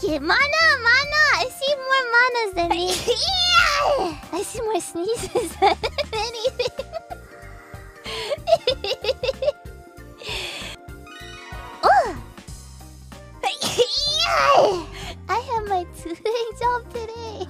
Mana! Mana! I see more manas than me. I see more sneezes than anything. Oh! I have my tutoring job today.